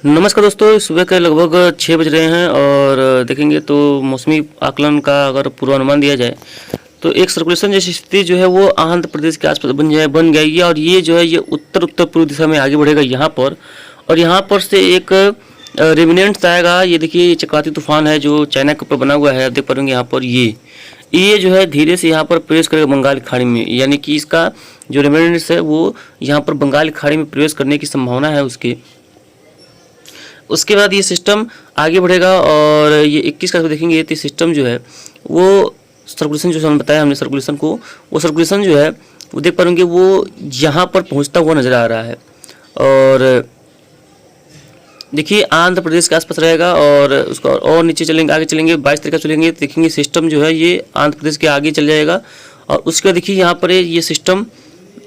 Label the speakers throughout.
Speaker 1: नमस्कार दोस्तों, सुबह के लगभग 6 बज रहे हैं और देखेंगे तो मौसमी आकलन का अगर पूर्वानुमान दिया जाए तो एक सर्कुलेशन जैसी स्थिति जो है वो आंध्र प्रदेश के आसपास बन जाएगी और ये जो है ये उत्तर पूर्व दिशा में आगे बढ़ेगा यहाँ पर। और यहाँ पर से एक रेमिनेंट्स आएगा। ये देखिए ये चक्रवाती तूफान है जो चाइना के ऊपर बना हुआ है, आप देख पाएंगे यहाँ पर। ये जो है धीरे से यहाँ पर प्रवेश करेगा बंगाल की खाड़ी में, यानी कि इसका जो रेमिनेंट्स है वो यहाँ पर बंगाल की खाड़ी में प्रवेश करने की संभावना है उसके बाद ये सिस्टम आगे बढ़ेगा और ये 21 का देखेंगे तो सिस्टम जो है वो सर्कुलेशन जो हमने बताया हमने सर्कुलेशन को, वो सर्कुलेशन जो है वो देख पाएंगे वो यहाँ पर पहुँचता हुआ नज़र आ रहा है। और देखिए आंध्र प्रदेश के आसपास रहेगा और उसका और नीचे चलेंगे, आगे चलेंगे 22 तारीख चलेंगे तो देखेंगे सिस्टम जो है ये आंध्र प्रदेश के आगे चल जाएगा। और उसके बाद देखिए यहाँ पर ये सिस्टम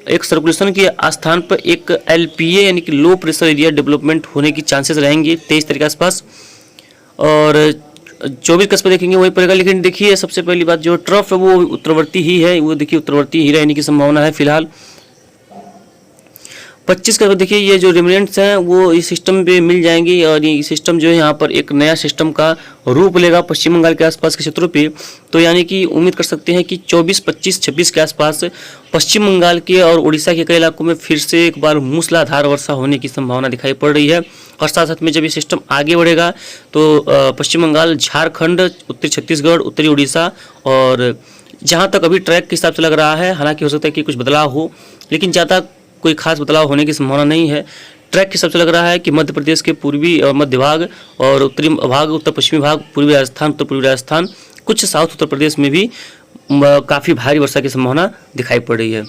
Speaker 1: एक सर्कुलेशन के स्थान पर एक LPA यानी कि लो प्रेशर एरिया डेवलपमेंट होने की चांसेस रहेंगे 23 तारीख के आसपास। और 24 कस पर देखेंगे वही पड़ेगा। लेकिन देखिए सबसे पहली बात जो ट्रफ है वो उत्तरवर्ती ही है, वो देखिए उत्तरवर्ती ही रहने की संभावना है फिलहाल। 25 का देखिए ये जो रिमेनेंट्स हैं वो इस सिस्टम पे मिल जाएंगे और ये सिस्टम जो है यहाँ पर एक नया सिस्टम का रूप लेगा पश्चिम बंगाल के आसपास के क्षेत्रों पे। तो यानी कि उम्मीद कर सकते हैं कि 24, 25, 26 के आसपास पश्चिम बंगाल के और उड़ीसा के कई इलाकों में फिर से एक बार मूसलाधार वर्षा होने की संभावना दिखाई पड़ रही है। और साथ साथ में जब ये सिस्टम आगे बढ़ेगा तो पश्चिम बंगाल, झारखंड, उत्तरी छत्तीसगढ़, उत्तरी उड़ीसा और जहाँ तक अभी ट्रैक के हिसाब से लग रहा है, हालांकि हो सकता है कि कुछ बदलाव हो लेकिन ज़्यादा कोई खास बदलाव होने की संभावना नहीं है। ट्रैक के सबसे लग रहा है कि मध्य प्रदेश के पूर्वी और मध्य भाग और उत्तरी भाग, उत्तर पश्चिमी भाग, पूर्वी राजस्थान, उत्तर पूर्वी राजस्थान, कुछ साउथ उत्तर प्रदेश में भी काफ़ी भारी वर्षा की संभावना दिखाई पड़ रही है।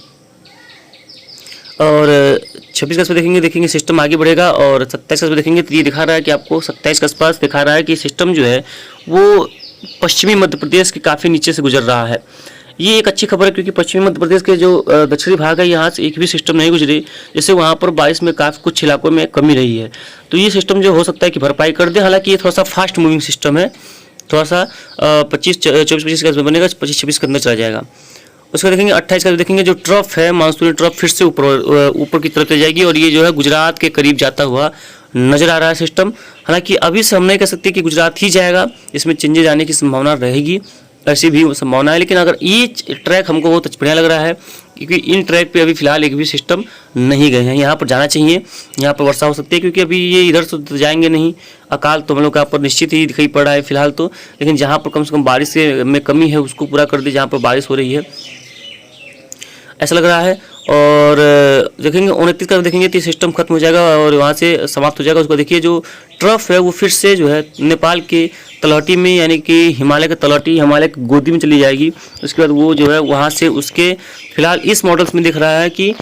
Speaker 1: और 26 का देखेंगे सिस्टम आगे बढ़ेगा और 27 का देखेंगे तो ये दिखा रहा है कि आपको 27 के आसपास दिखा रहा है कि सिस्टम जो है वो पश्चिमी मध्य प्रदेश के काफ़ी नीचे से गुजर रहा है। ये एक अच्छी खबर है क्योंकि पश्चिमी मध्य प्रदेश के जो दक्षिणी भाग है यहाँ से एक भी सिस्टम नहीं गुजरी, जैसे वहाँ पर बारिश में काफ़ी कुछ इलाकों में कमी रही है। तो ये सिस्टम जो हो सकता है कि भरपाई कर दे। हालांकि ये थोड़ा सा फास्ट मूविंग सिस्टम है, थोड़ा सा 24-25 का बनेगा, 25-26 के अंदर चला जाएगा। उसका देखेंगे 28 का देखेंगे जो ट्रफ है, मानसूनी ट्रफ फिर से ऊपर की तरफ चली जाएगी और ये जो है गुजरात के करीब जाता हुआ नजर आ रहा है सिस्टम। हालांकि अभी से हम नहीं कह सकते कि गुजरात ही जाएगा, इसमें चेंजेज आने की संभावना रहेगी, ऐसी भी संभावना है। लेकिन अगर ये ट्रैक हमको बहुत बढ़िया लग रहा है क्योंकि इन ट्रैक पे अभी फिलहाल एक भी सिस्टम नहीं गए हैं, यहाँ पर जाना चाहिए, यहाँ पर वर्षा हो सकती है क्योंकि अभी ये इधर से तो जाएंगे नहीं। अकाल तो हम लोग यहाँ पर निश्चित ही दिखाई पड़ रहा है फिलहाल तो, लेकिन जहाँ पर कम से कम बारिश में कमी है उसको पूरा कर दे, जहाँ पर बारिश हो रही है ऐसा लग रहा है। और देखेंगे 29 का देखेंगे तो सिस्टम खत्म हो जाएगा और वहाँ से समाप्त हो जाएगा। उसको देखिए जो ट्रफ है वो फिर से जो है नेपाल के तलहटी में यानी कि हिमालय के तलहटी, हिमालय की गोदी में चली जाएगी। उसके बाद वो जो है वहाँ से उसके फिलहाल इस मॉडल्स में दिख रहा है कि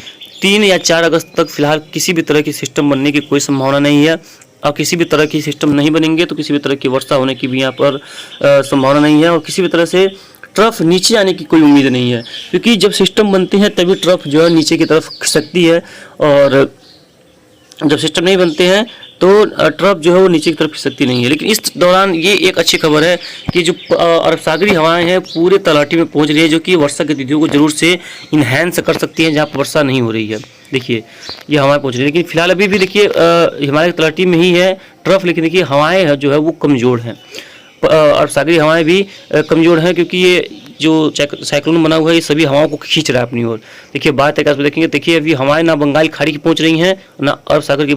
Speaker 1: 3 या 4 अगस्त तक फिलहाल किसी भी तरह की सिस्टम बनने की कोई संभावना नहीं है। और किसी भी तरह की सिस्टम नहीं बनेंगे तो किसी भी तरह की वर्षा होने की भी यहाँ पर संभावना नहीं है और किसी भी तरह से ट्रफ नीचे आने की कोई उम्मीद नहीं है क्योंकि जब सिस्टम बनते हैं तभी ट्रफ जो है नीचे की तरफ खिसकती है और जब सिस्टम नहीं बनते हैं तो ट्रफ जो है वो नीचे की तरफ खिसकती नहीं है। लेकिन इस दौरान ये एक अच्छी खबर है कि जो अरब सागरी हवाएं हैं पूरे तलहटी में पहुंच रही है, जो कि वर्षा गतिविधियों को जरूर से इन्हेंस कर सकती हैं जहाँ पर वर्षा नहीं हो रही है। देखिए ये हवाएं पहुंच रही है, लेकिन फिलहाल अभी भी देखिए हिमालय की तलहटी में ही है ट्रफ, लेकिन देखिए हवाएं जो है वो कमज़ोर हैं और सागरी हवाएं भी कमज़ोर हैं क्योंकि ये जो साइक्लोन बना हुआ है ये सभी हवाओं को खींच रहा है अपनी ओर। देखिए 22 तारीख देखेंगे, देखिए अभी हवाएं ना बंगाल खाड़ी की पहुंच रही हैं ना अरब सागर की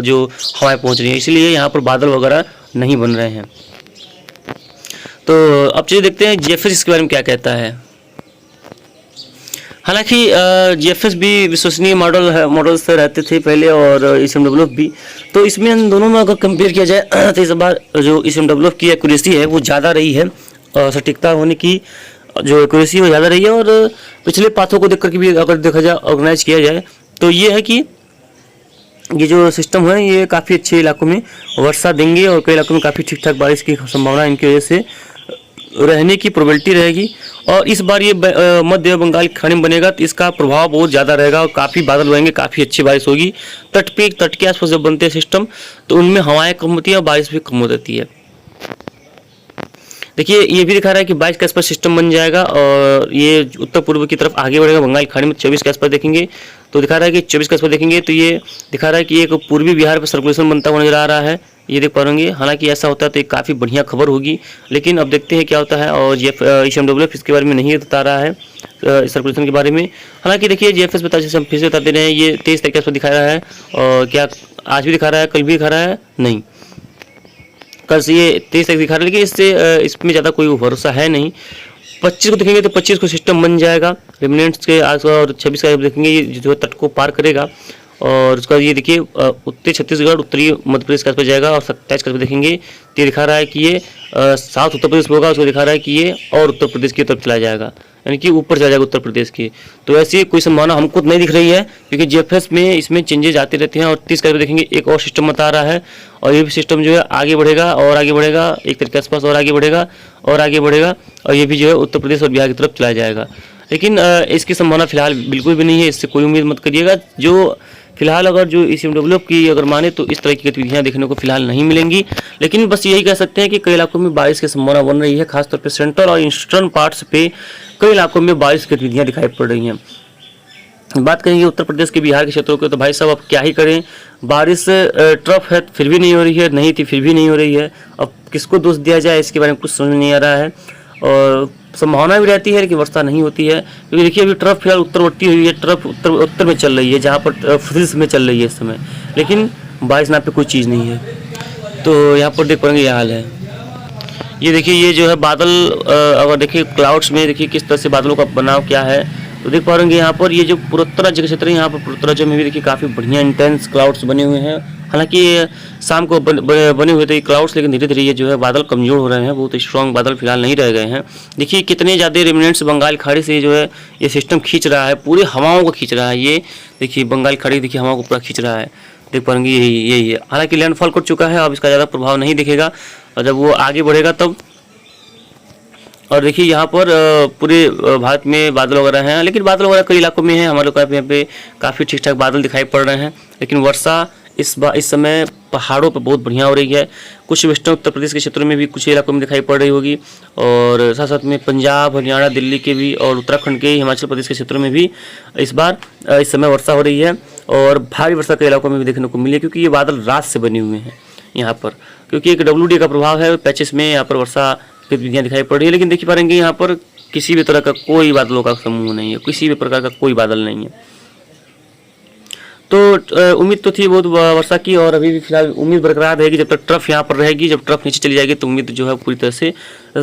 Speaker 1: जो हवाएं पहुंच रही हैं, इसलिए यहाँ पर बादल वगैरह नहीं बन रहे हैं। तो अब चलिए देखते हैं GFS इसके बारे में क्या कहता है। हालांकि GFS भी विश्वसनीय मॉडल्स से रहते थे पहले और ECMWF भी, तो इसमें इन दोनों में अगर कंपेयर किया जाए तो इस बार जो ECMWF की एक्यूरेसी है वो ज़्यादा रही है और सटीकता होने की जो एक्यूरेसी वो ज़्यादा रही है। और पिछले पाथों को देख कर के भी अगर देखा जाए, ऑर्गेनाइज किया जाए तो ये है कि ये जो सिस्टम है ये काफ़ी अच्छे इलाकों में वर्षा देंगे और कई इलाकों में काफ़ी ठीक ठाक बारिश की संभावना इनकी वजह से रहने की प्रोबेबिलिटी रहेगी। और इस बार ये मध्य बंगाल की खाड़ी में बनेगा तो इसका प्रभाव बहुत ज़्यादा रहेगा और काफ़ी बादल रहेंगे, काफ़ी अच्छी बारिश होगी। तट के आसपास जब बनते हैं सिस्टम तो उनमें हवाएं कम होती हैं और बारिश भी कम हो जाती है। देखिए ये भी दिखा रहा है कि 22 के आसपास सिस्टम बन जाएगा और ये उत्तर पूर्व की तरफ आगे बढ़ेगा। बंगाल खाड़ी में 24 के आसपास देखेंगे तो दिखा रहा है कि 24 के आसपास देखेंगे तो ये दिखा रहा है कि एक पूर्वी बिहार पर सर्कुलेशन बनता हुआ नजर आ रहा है, ये देख पा रहे। हालांकि ऐसा होता है तो एक काफ़ी बढ़िया खबर होगी, लेकिन अब देखते हैं क्या होता है। और GFS इसके बारे में नहीं बता रहा है सर्कुलेशन के बारे में। हालांकि देखिए GFS बता, जैसे हम फिर से बताते रहे हैं, ये 23 तारीख के आसपास दिखा रहा है और क्या आज भी दिखा रहा है, कल भी दिखा रहा है, नहीं कल से ये 23 तारीख दिखा रहा है, लेकिन इससे इसमें ज़्यादा कोई भरोसा है नहीं। 25 को देखेंगे तो 25 को सिस्टम बन जाएगा रिमिनेंट्स के आस, और 26 का देखेंगे ये जो है तट को पार करेगा और उसका ये देखिए उत्तरी छत्तीसगढ़ उत्तरी मध्य प्रदेश के आसपास जाएगा। और 27 का देखेंगे तो ये दिखा रहा है कि ये साउथ उत्तर प्रदेश होगा, उसको दिखा रहा है कि ये और उत्तर प्रदेश की तरफ चला जाएगा, यानी कि ऊपर चला जाएगा उत्तर प्रदेश की। तो ऐसी कोई संभावना हमको नहीं दिख रही है, क्योंकि GFS में इसमें चेंजेज आते रहते हैं। और 30 का देखेंगे एक और सिस्टम बता रहा है और ये भी सिस्टम जो है आगे बढ़ेगा और आगे बढ़ेगा, 1 तारीख के आसपास और आगे बढ़ेगा और आगे बढ़ेगा और ये भी जो है उत्तर प्रदेश और बिहार की तरफ चला जाएगा। लेकिन इसकी संभावना फिलहाल बिल्कुल भी नहीं है, इससे कोई उम्मीद मत करिएगा। जो फिलहाल अगर जो ECMWF की अगर माने तो इस तरह की गतिविधियां देखने को फिलहाल नहीं मिलेंगी। लेकिन बस यही कह सकते हैं कि कई इलाकों में बारिश की संभावना बन रही है, खासतौर पे सेंट्रल और ईस्टर्न पार्ट्स पे कई इलाकों में बारिश की गतिविधियां दिखाई पड़ रही हैं। बात करेंगे उत्तर प्रदेश के बिहार के क्षेत्रों की, तो भाई साहब अब क्या ही करें, बारिश ट्रफ है फिर भी नहीं हो रही है, नहीं थी फिर भी नहीं हो रही है। अब किसको दोष दिया जाए इसके बारे में कुछ समझ नहीं आ रहा है। और संभावना भी रहती है लेकिन वर्षा नहीं होती है, क्योंकि देखिए अभी ट्रफ फिलहाल उत्तरवर्ती हुई है, ट्रफ उत्तर में चल रही है, जहाँ पर फुसिल्स में चल रही है इस समय, लेकिन बारिश नाम पे कोई चीज़ नहीं है। तो यहाँ पर देख पाएंगे ये हाल है। ये देखिए ये जो है बादल, अगर देखिए क्लाउड्स में देखिए किस तरह से बादलों का बनाव क्या है, तो देख पा रहे यहाँ पर ये जो पूर्वोत्तर क्षेत्र है, यहाँ पर पूर्वोत्तर में भी देखिए काफ़ी बढ़िया इंटेंस क्लाउड्स बने हुए हैं। हालांकि शाम को बने हुए थे क्लाउड्स, लेकिन धीरे धीरे ये जो है बादल कमजोर हो रहे हैं, बहुत स्ट्रॉन्ग बादल फिलहाल नहीं रह गए हैं। देखिए कितने ज़्यादा रिमिनेंट्स बंगाल खाड़ी से जो है ये सिस्टम खींच रहा है, पूरी हवाओं को खींच रहा है। ये देखिए बंगाल खाड़ी देखिए हवाओं को पूरा खींच रहा है, देख पाएंगे यही है। हालांकि लैंडफॉल कर चुका है, अब इसका ज़्यादा प्रभाव नहीं दिखेगा और जब वो आगे बढ़ेगा तब। और देखिए यहाँ पर पूरे भारत में बादल वगैरह हैं, लेकिन बादल वगैरह कई इलाकों में हैं, हमारे लोग यहाँ पे काफ़ी ठीक ठाक बादल दिखाई पड़ रहे हैं। लेकिन वर्षा इस समय पहाड़ों पर बहुत बढ़िया हो रही है। कुछ वेस्टर्न उत्तर प्रदेश के क्षेत्रों में भी कुछ इलाकों में दिखाई पड़ रही होगी, और साथ साथ में पंजाब, हरियाणा, दिल्ली के भी और उत्तराखंड के, हिमाचल प्रदेश के क्षेत्रों में भी इस समय वर्षा हो रही है। और भारी वर्षा के इलाकों में भी देखने को मिली है, क्योंकि ये बादल रात से बने हुए हैं यहाँ पर, क्योंकि एक WD का प्रभाव है, पैचेस में यहाँ पर वर्षा गतिविधियाँ दिखाई पड़ रही है। लेकिन देखिए पाएंगे यहाँ पर किसी भी तरह का कोई बादलों का समूह नहीं है, किसी भी प्रकार का कोई बादल नहीं है। तो उम्मीद तो थी बहुत वर्षा की, और अभी भी फिलहाल उम्मीद बरकरार रहेगी जब तक ट्रफ यहाँ पर रहेगी। जब ट्रफ नीचे चली जाएगी तो उम्मीद जो है पूरी तरह से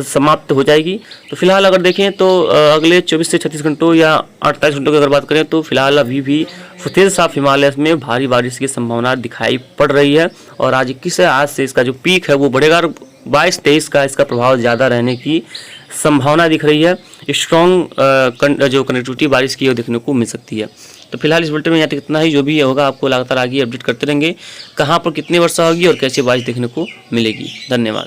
Speaker 1: समाप्त हो जाएगी। तो फिलहाल अगर देखें तो अगले 24 से 36 घंटों या 48 घंटों की अगर बात करें तो फिलहाल अभी भी फतेह साफ हिमालय में भारी बारिश की संभावना दिखाई पड़ रही है। और आज 21 है, आज से इसका जो पीक है वो बढ़ेगा, और 22-23 का इसका प्रभाव ज़्यादा रहने की संभावना दिख रही है। स्ट्रॉन्ग जो कनेक्टिविटी बारिश की देखने को मिल सकती है। तो फिलहाल इस बुलेटिन में यहाँ तक इतना ही। जो भी होगा आपको लगातार आगे अपडेट करते रहेंगे, कहाँ पर कितनी वर्षा होगी और कैसे बारिश देखने को मिलेगी। धन्यवाद।